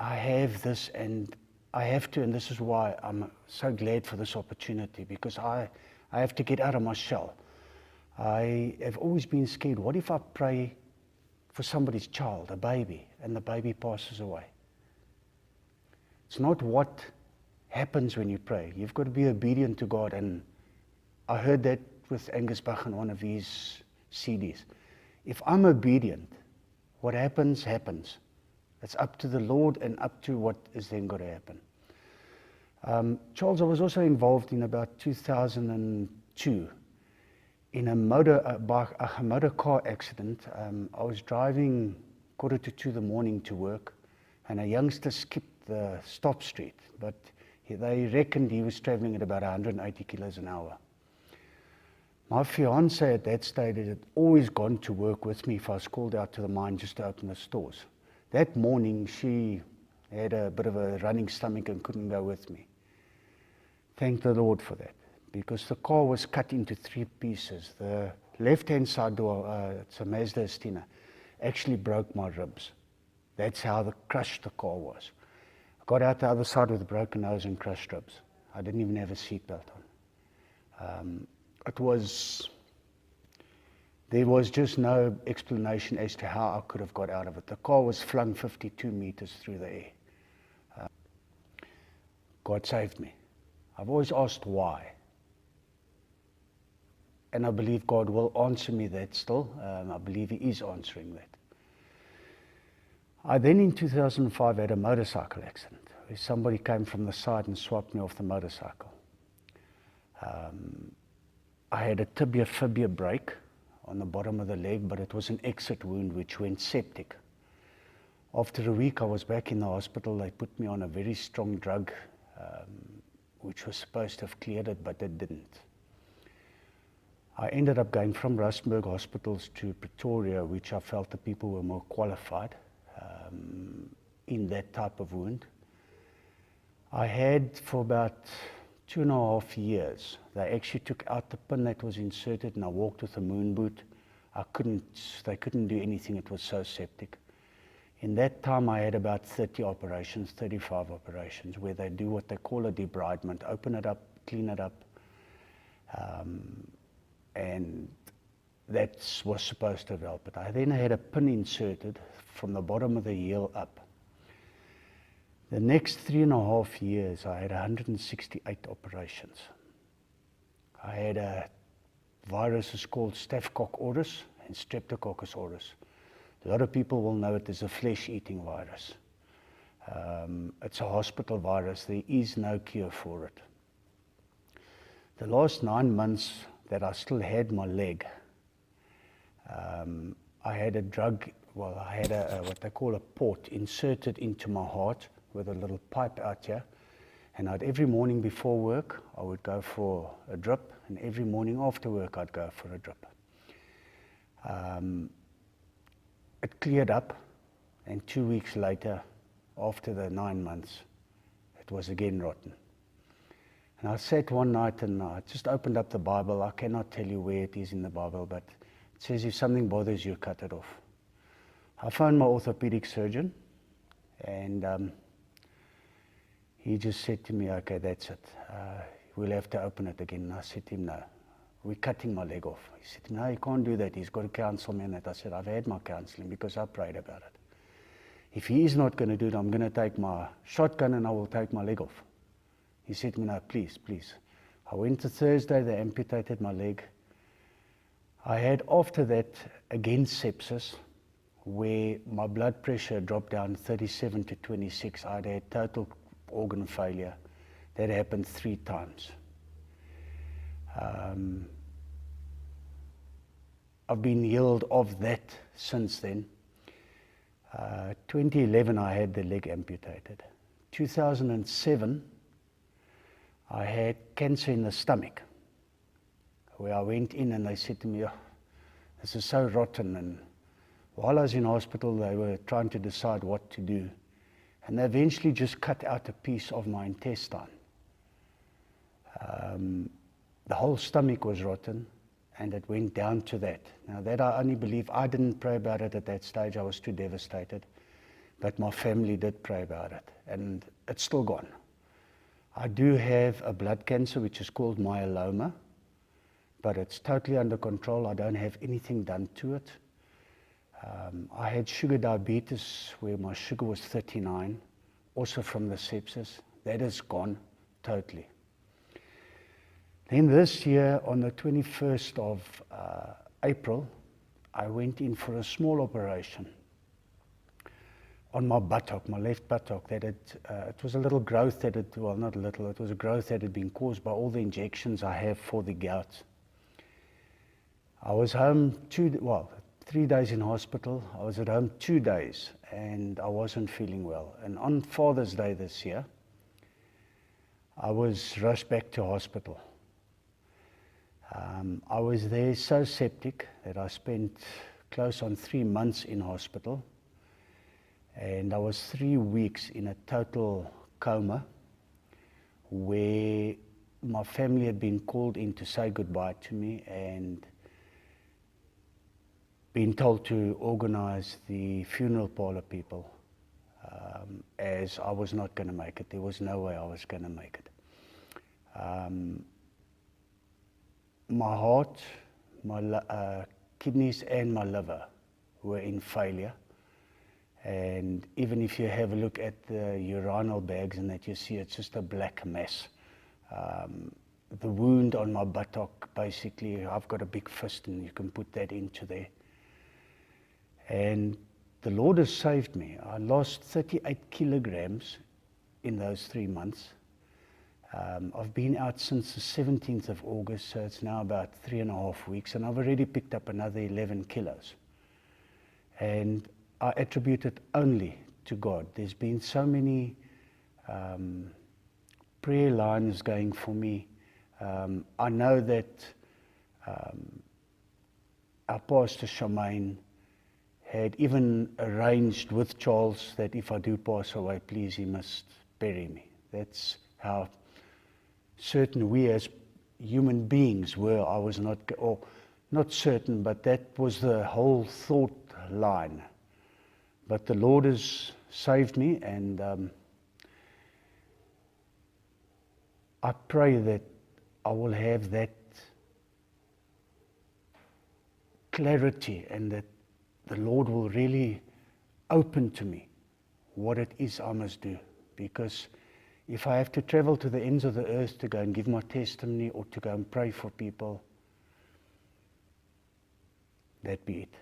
I have this and I have to, and this is why I'm so glad for this opportunity, because I have to get out of my shell. I have always been scared. What if I pray for somebody's child, a baby, and the baby passes away? It's not what happens when you pray. You've got to be obedient to God. And I heard that with Angus Bach on one of his CDs. If I'm obedient, what happens, happens. It's up to the Lord and up to what is then going to happen. Charles, I was also involved in about 2002 in a motor car accident. I was driving 1:45 in the morning to work, and a youngster skipped the stop street, but they reckoned he was traveling at about 180 kilos an hour. My fiance at that stage had always gone to work with me if I was called out to the mine just to open the stores. That morning, she had a bit of a running stomach and couldn't go with me. Thank the Lord for that, because the car was cut into 3 pieces. The left-hand side door, it's a Mazda Estina, actually broke my ribs. That's how crushed the car was. I got out the other side with a broken nose and crushed ribs. I didn't even have a seatbelt on. There was just no explanation as to how I could have got out of it. The car was flung 52 meters through the air. God saved me. I've always asked why. And I believe God will answer me that still. I believe He is answering that. I then in 2005 had a motorcycle accident where somebody came from the side and swapped me off the motorcycle. I had a tibia-fibia break on the bottom of the leg, but it was an exit wound which went septic. After a week I was back in the hospital. They put me on a very strong drug which was supposed to have cleared it, but it didn't. I ended up going from Rustenburg hospitals to Pretoria, which I felt the people were more qualified in that type of wound. I had for about 2.5 years. They actually took out the pin that was inserted, and I walked with a moon boot. They couldn't do anything. It was so septic. In that time, I had about 35 operations, where they do what they call a debridement, open it up, clean it up, and that was supposed to help it. I then had a pin inserted from the bottom of the heel up. The next 3.5 years, I had 168 operations. I had a virus called Staphylococcus aureus and Streptococcus aureus. A lot of people will know it as a flesh-eating virus. It's a hospital virus. There is no cure for it. The last 9 months that I still had my leg, I had what they call a port inserted into my heart with a little pipe out here. And every morning before work, I would go for a drip, and every morning after work, I'd go for a drip. It cleared up, and 2 weeks later, after the 9 months, it was again rotten. And I sat one night and I just opened up the Bible. I cannot tell you where it is in the Bible, but it says if something bothers you, cut it off. I phoned my orthopedic surgeon, and he just said to me, okay, that's it. We'll have to open it again. And I said to him, no, we're cutting my leg off. He said, no, you can't do that. He's got to counsel me on that. I said, I've had my counseling because I prayed about it. If he is not going to do it, I'm going to take my shotgun and I will take my leg off. He said to me, no, please, please. I went to Thursday, they amputated my leg. I had after that, again, sepsis, where my blood pressure dropped down 37 to 26. I'd had total organ failure. That happened 3 times. I've been healed of that since then. 2011, I had the leg amputated. 2007, I had cancer in the stomach, where I went in and they said to me, oh, this is so rotten. And while I was in hospital, they were trying to decide what to do. And they eventually just cut out a piece of my intestine. The whole stomach was rotten, and it went down to that. Now that I only believe, I didn't pray about it at that stage. I was too devastated. but my family did pray about it, and it's still gone. I do have a blood cancer which is called myeloma, but it's totally under control. I don't have anything done to it. I had sugar diabetes where my sugar was 39, also from the sepsis. That is gone totally. Then this year, on the 21st of April, I went in for a small operation on my buttock, my left buttock. It was a little growth that it was a growth that had been caused by all the injections I have for the gout. I was home 3 days in hospital. I was at home 2 days, and I wasn't feeling well. And on Father's Day this year, I was rushed back to hospital. I was there so septic that I spent close on 3 months in hospital, and I was 3 weeks in a total coma where my family had been called in to say goodbye to me and been told to organize the funeral parlor people, as I was not going to make it. There was no way I was going to make it. My heart, my kidneys and my liver were in failure. And even if you have a look at the urinal bags and that, you see it's just a black mess. The wound on my buttock, basically, I've got a big fist and you can put that into there. And the Lord has saved me. I lost 38 kilograms in those 3 months. I've been out since the 17th of August, so it's now about 3.5 weeks, and I've already picked up another 11 kilos. And I attribute it only to God. There's been so many prayer lines going for me. I know that our pastor Charmaine had even arranged with Charles that if I do pass away, please, he must bury me. That's how certain we as human beings were. I was not certain, but that was the whole thought line. But the Lord has saved me, and I pray that I will have that clarity, and that the Lord will really open to me what it is I must do. Because if I have to travel to the ends of the earth to go and give my testimony or to go and pray for people, that be it.